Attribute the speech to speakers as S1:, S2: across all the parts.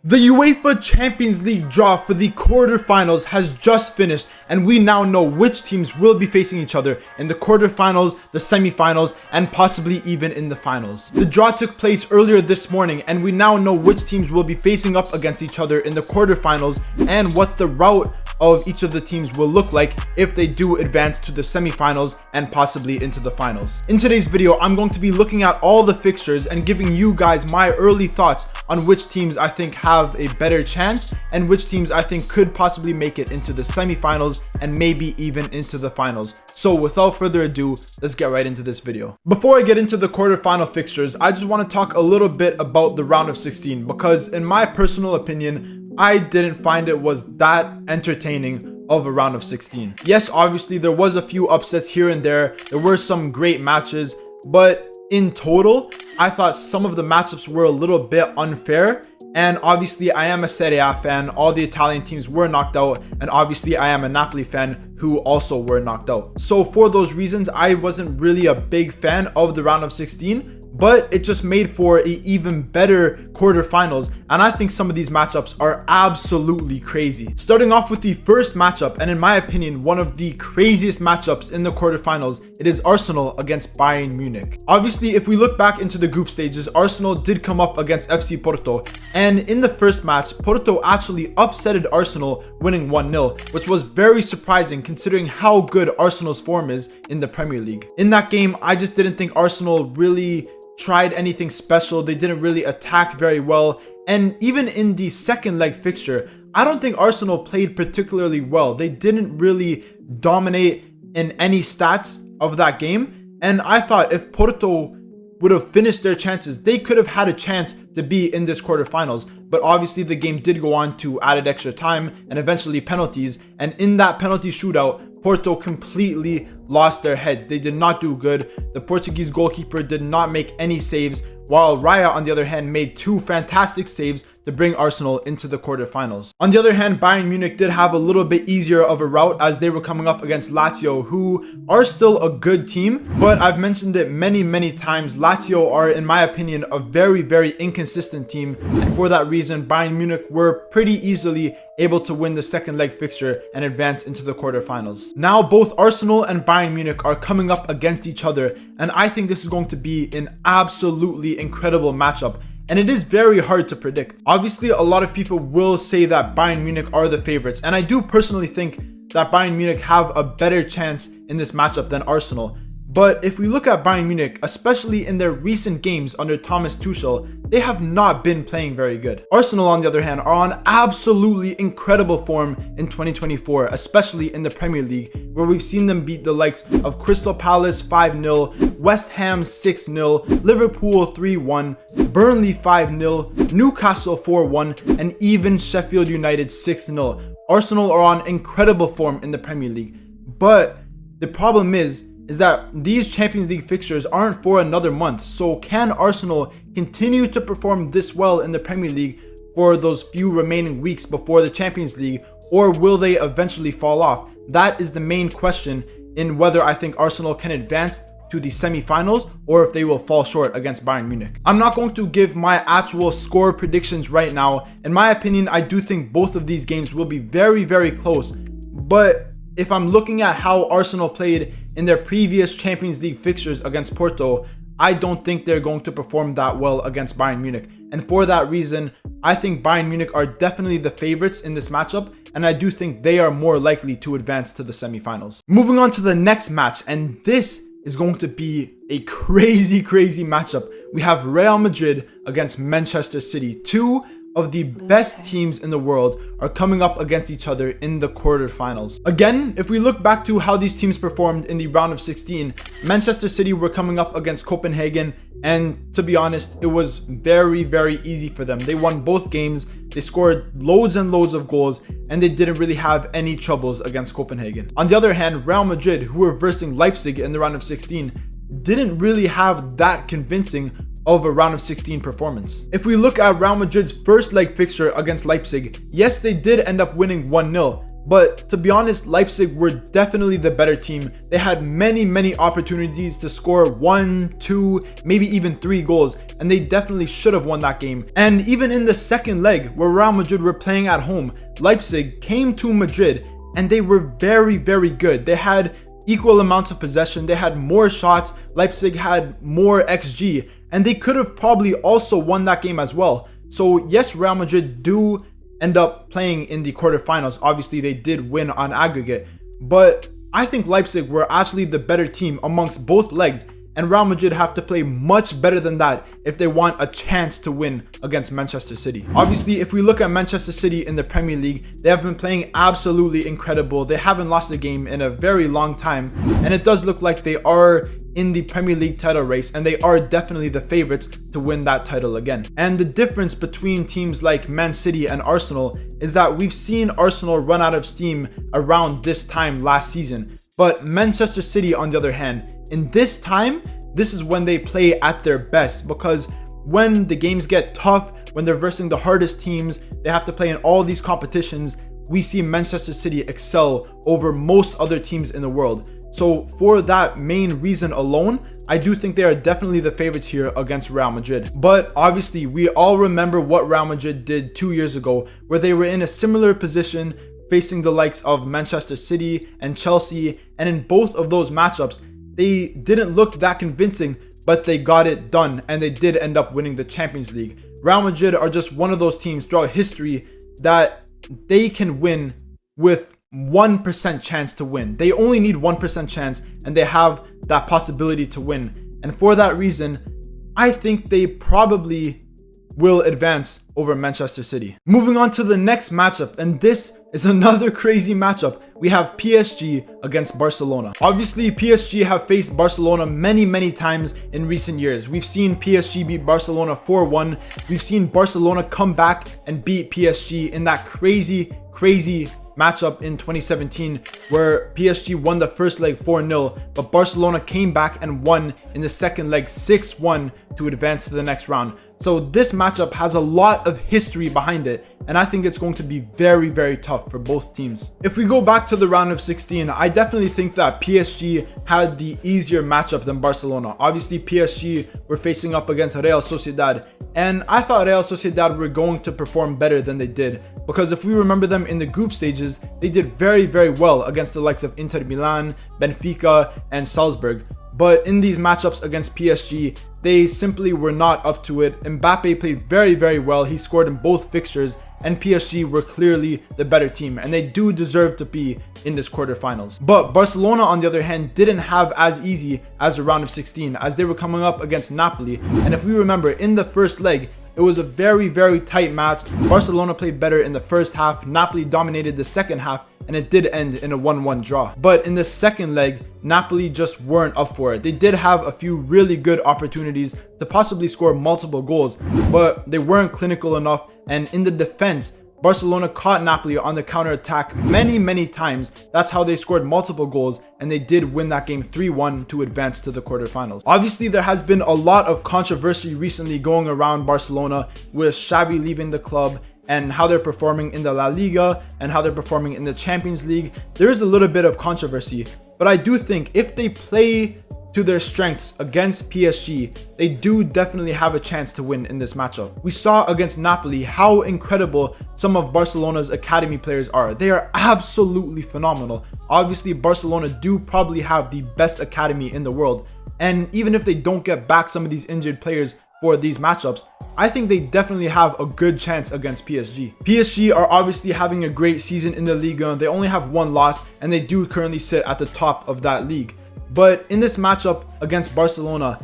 S1: The UEFA Champions League draw for the quarterfinals has just finished, and we now know which teams will be facing each other in the quarterfinals, the semifinals, and possibly even in the finals. The draw took place earlier this morning, and we now know which teams will be facing up against each other in the quarterfinals and what the route of each of the teams will look like if they do advance to the semifinals and possibly into the finals. In today's video, I'm going to be looking at all the fixtures and giving you guys my early thoughts on which teams I think have a better chance and which teams I think could possibly make it into the semifinals and maybe even into the finals. So without further ado, let's get right into this video. Before I get into the quarterfinal fixtures, I just want to talk a little bit about the round of 16 because in my personal opinion, I didn't find it was that entertaining of a round of 16. Yes, obviously there was a few upsets here and there. There were some great matches, but in total, I thought some of the matchups were a little bit unfair. And obviously I am a Serie A fan, all the Italian teams were knocked out, and obviously I am a Napoli fan who also were knocked out. So for those reasons, I wasn't really a big fan of the round of 16, but it just made for an even better quarterfinals, and I think some of these matchups are absolutely crazy. Starting off with the first matchup, and in my opinion one of the craziest matchups in the quarterfinals, it is Arsenal against Bayern Munich. Obviously if we look back into the group stages, Arsenal did come up against FC Porto, and in the first match Porto actually upsetted Arsenal, winning 1-0, which was very surprising considering how good Arsenal's form is in the Premier League. In that game, I just didn't think Arsenal really tried anything special. They didn't really attack very well, and even in the second leg fixture, I don't think Arsenal played particularly well. They didn't really dominate in any stats of that game, and I thought if Porto would have finished their chances, they could have had a chance to be in this quarterfinals. But obviously the game did go on to added extra time and eventually penalties, and in that penalty shootout, Porto completely lost their heads. They did not do good. The Portuguese goalkeeper did not make any saves, while Raya on the other hand made two fantastic saves to bring Arsenal into the quarterfinals. On the other hand, Bayern Munich did have a little bit easier of a route as they were coming up against Lazio, who are still a good team, but I've mentioned it many times, Lazio are in my opinion a very inconsistent team, and for that reason Bayern Munich were pretty easily able to win the second leg fixture and advance into the quarterfinals. Now both Arsenal and Bayern Munich are coming up against each other, and I think this is going to be an absolutely incredible matchup, and it is very hard to predict. Obviously a lot of people will say that Bayern Munich are the favorites, and I do personally think that Bayern Munich have a better chance in this matchup than Arsenal. But if we look at Bayern Munich, especially in their recent games under Thomas Tuchel, they have not been playing very good. Arsenal, on the other hand, are on absolutely incredible form in 2024, especially in the Premier League, where we've seen them beat the likes of Crystal Palace 5-0, West Ham 6-0, Liverpool 3-1, Burnley 5-0, Newcastle 4-1, and even Sheffield United 6-0. Arsenal are on incredible form in the Premier League, but the problem is that these Champions League fixtures aren't for another month. So can Arsenal continue to perform this well in the Premier League for those few remaining weeks before the Champions League, or will they eventually fall off? That is the main question in whether I think Arsenal can advance to the semi-finals or if they will fall short against Bayern Munich. I'm not going to give my actual score predictions right now. In my opinion, I do think both of these games will be very close, but if I'm looking at how Arsenal played in their previous Champions League fixtures against Porto, I don't think they're going to perform that well against Bayern Munich. And for that reason, I think Bayern Munich are definitely the favorites in this matchup, and I do think they are more likely to advance to the semifinals. Moving on to the next match, and this is going to be a crazy matchup. We have Real Madrid against Manchester City. Two of the best teams in the world are coming up against each other in the quarterfinals. Again, if we look back to how these teams performed in the round of 16, Manchester City were coming up against Copenhagen, and to be honest, it was very easy for them. They won both games, they scored loads and loads of goals, and they didn't really have any troubles against Copenhagen. On the other hand, Real Madrid, who were versing Leipzig in the round of 16, didn't really have that convincing of a round of 16 performance. If we look at Real Madrid's first leg fixture against Leipzig, yes, they did end up winning 1-0, But to be honest, Leipzig were definitely the better team. They had many opportunities to score 1, 2, maybe even 3 goals, and they definitely should have won that game. And even in the second leg, where Real Madrid were playing at home, Leipzig came to Madrid and they were very good. They had equal amounts of possession, they had more shots, Leipzig had more XG, and they could have probably also won that game as well. So yes, Real Madrid do end up playing in the quarterfinals. Obviously they did win on aggregate, but I think Leipzig were actually the better team amongst both legs, and Real Madrid have to play much better than that if they want a chance to win against Manchester City. Obviously, if we look at Manchester City in the Premier League, they have been playing absolutely incredible. They haven't lost a game in a very long time, and it does look like they are in the Premier League title race, and they are definitely the favorites to win that title again. And the difference between teams like Man City and Arsenal is that we've seen Arsenal run out of steam around this time last season, but Manchester City, on the other hand, in this time, this is when they play at their best, because when the games get tough, when they're versing the hardest teams, they have to play in all these competitions, we see Manchester City excel over most other teams in the world. So for that main reason alone, I do think they are definitely the favorites here against Real Madrid. But obviously, we all remember what Real Madrid did 2 years ago, where they were in a similar position facing the likes of Manchester City and Chelsea, and in both of those matchups, they didn't look that convincing, but they got it done, and they did end up winning the Champions League. Real Madrid are just one of those teams throughout history that they can win with 1% chance to win. They only need 1% chance, and they have that possibility to win. And for that reason, I think they probably will advance over Manchester City. Moving on to the next matchup, and this is another crazy matchup. We have PSG against Barcelona. Obviously, PSG have faced Barcelona many times in recent years. We've seen PSG beat Barcelona 4-1. We've seen Barcelona come back and beat PSG in that crazy matchup in 2017, where PSG won the first leg 4-0, but Barcelona came back and won in the second leg 6-1 to advance to the next round. So this matchup has a lot of history behind it, and I think it's going to be very tough for both teams. If we go back to the round of 16, I definitely think that PSG had the easier matchup than Barcelona. Obviously, PSG were facing up against Real Sociedad, and I thought Real Sociedad were going to perform better than they did, because if we remember them in the group stages, they did very well against the likes of Inter Milan, Benfica, and Salzburg. But in these matchups against PSG, they simply were not up to it. Mbappe played very well. He scored in both fixtures, and PSG were clearly the better team, and they do deserve to be in this quarterfinals. But Barcelona, on the other hand, didn't have as easy as the round of 16, as they were coming up against Napoli. And if we remember, in the first leg, it was a very tight match. Barcelona played better in the first half, Napoli dominated the second half, and it did end in a 1-1 draw. But in the second leg, Napoli just weren't up for it. They did have a few really good opportunities to possibly score multiple goals, but they weren't clinical enough, and in the defense, Barcelona caught Napoli on the counter-attack many times. That's how they scored multiple goals, and they did win that game 3-1 to advance to the quarterfinals. Obviously, there has been a lot of controversy recently going around Barcelona, with Xavi leaving the club and how they're performing in the La Liga and how they're performing in the Champions League. There is a little bit of controversy, but I do think if they play to their strengths against PSG, they do definitely have a chance to win in this matchup. We saw against Napoli how incredible some of Barcelona's academy players are. They are absolutely phenomenal. Obviously, Barcelona do probably have the best academy in the world, and even if they don't get back some of these injured players for these matchups, I think they definitely have a good chance against PSG. PSG are obviously having a great season in the Liga. They only have 1 loss, and they do currently sit at the top of that league. But in this matchup against Barcelona,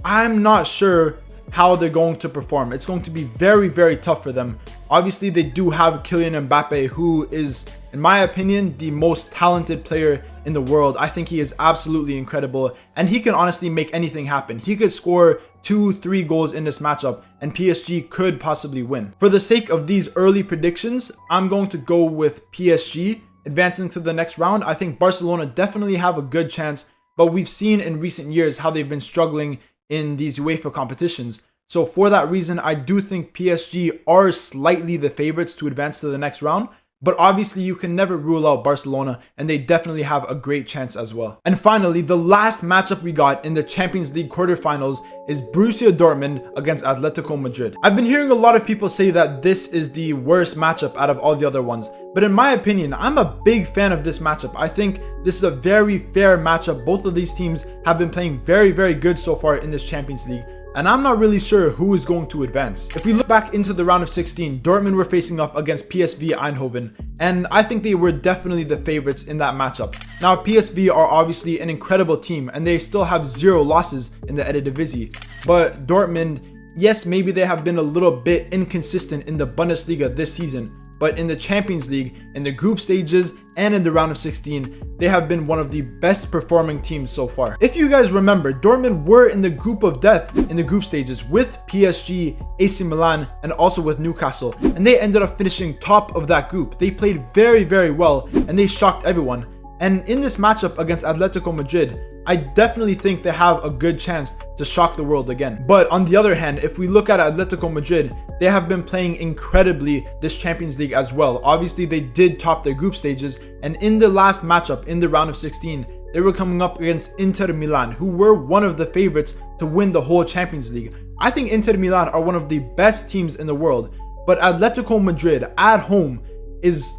S1: I'm not sure how they're going to perform. It's going to be very tough for them. Obviously, they do have Kylian Mbappe, who is, in my opinion, the most talented player in the world. I think he is absolutely incredible, and he can honestly make anything happen. He could score 2-3 goals in this matchup, and PSG could possibly win. For the sake of these early predictions, I'm going to go with PSG advancing to the next round. I think Barcelona definitely have a good chance, but we've seen in recent years how they've been struggling in these UEFA competitions. So for that reason, I do think PSG are slightly the favorites to advance to the next round, but obviously you can never rule out Barcelona, and they definitely have a great chance as well. And finally, the last matchup we got in the Champions League quarterfinals is Borussia Dortmund against Atletico Madrid. I've been hearing a lot of people say that this is the worst matchup out of all the other ones, but in my opinion, I'm a big fan of this matchup. I think this is a very fair matchup. Both of these teams have been playing very, very good so far in this Champions League, and I'm not really sure who is going to advance. If we look back into the round of 16, Dortmund were facing up against PSV Eindhoven, and I think they were definitely the favorites in that matchup. Now, PSV are obviously an incredible team, and they still have 0 losses in the Eredivisie, but Dortmund, yes, maybe they have been a little bit inconsistent in the Bundesliga this season, but in the Champions League, in the group stages, and in the round of 16, they have been one of the best performing teams so far. If you guys remember, Dortmund were in the group of death in the group stages with PSG, AC Milan, and also with Newcastle, and they ended up finishing top of that group. They played very, very well, and they shocked everyone. And in this matchup against Atletico Madrid, I definitely think they have a good chance to shock the world again. But on the other hand, if we look at Atletico Madrid, they have been playing incredibly this Champions League as well. Obviously, they did top their group stages, and in the last matchup in the round of 16, they were coming up against Inter Milan, who were one of the favorites to win the whole Champions League. I think Inter Milan are one of the best teams in the world, but Atletico Madrid at home is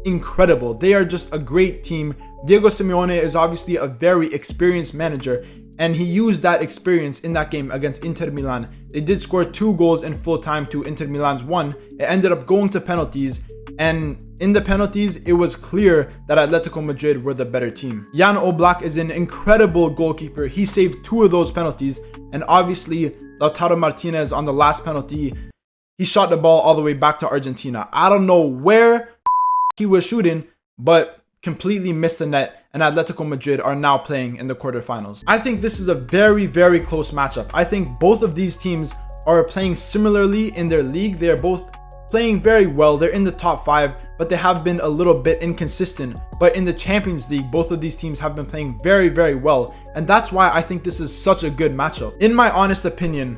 S1: incredible. They are just a great team. Diego Simeone is obviously a very experienced manager, and he used that experience in that game against Inter Milan. They did score 2 goals in full time to Inter Milan's 1. It ended up going to penalties, and in the penalties, it was clear that Atletico Madrid were the better team. Jan Oblak is an incredible goalkeeper. He saved 2 of those penalties, and obviously Lautaro Martinez on the last penalty, he shot the ball all the way back to Argentina. I don't know where he was shooting, but completely missed the net, and Atletico Madrid are now playing in the quarterfinals. I think this is a very, very close matchup. I think both of these teams are playing similarly in their league. They are both playing very well. They're in the top 5, but they have been a little bit inconsistent. But in the Champions League, both of these teams have been playing very, very well, and that's why I think this is such a good matchup. In my honest opinion,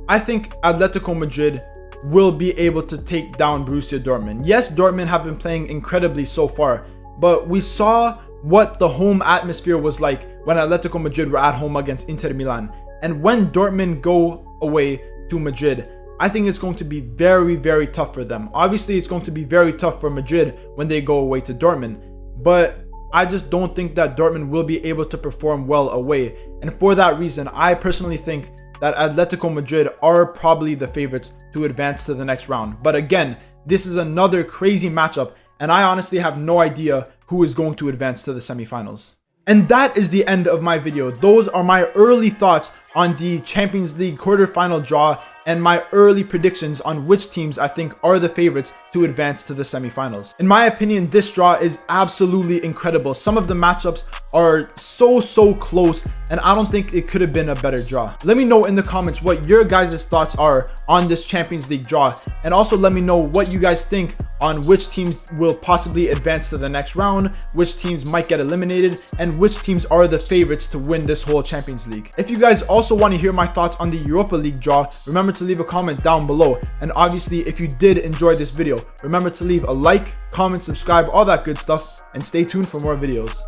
S1: I think Atletico Madrid will be able to take down Borussia Dortmund. Yes, Dortmund have been playing incredibly so far, but we saw what the home atmosphere was like when Atletico Madrid were at home against Inter Milan. And when Dortmund go away to Madrid, I think it's going to be very, very tough for them. Obviously, it's going to be very tough for Madrid when they go away to Dortmund, but I just don't think that Dortmund will be able to perform well away. And for that reason, I personally think that Atletico Madrid are probably the favorites to advance to the next round. But again, this is another crazy matchup, and I honestly have no idea who is going to advance to the semifinals. And that is the end of my video. Those are my early thoughts on the Champions League quarterfinal draw and my early predictions on which teams I think are the favorites to advance to the semifinals. In my opinion, this draw is absolutely incredible. Some of the matchups are so close, and I don't think it could have been a better draw. Let me know in the comments what your guys' thoughts are on this Champions League draw, and also let me know what you guys think on which teams will possibly advance to the next round, which teams might get eliminated, and which teams are the favorites to win this whole Champions League. If you guys also want to hear my thoughts on the Europa League draw, remember to leave a comment down below. And obviously, if you did enjoy this video, remember to leave a like, comment, subscribe, all that good stuff, and stay tuned for more videos.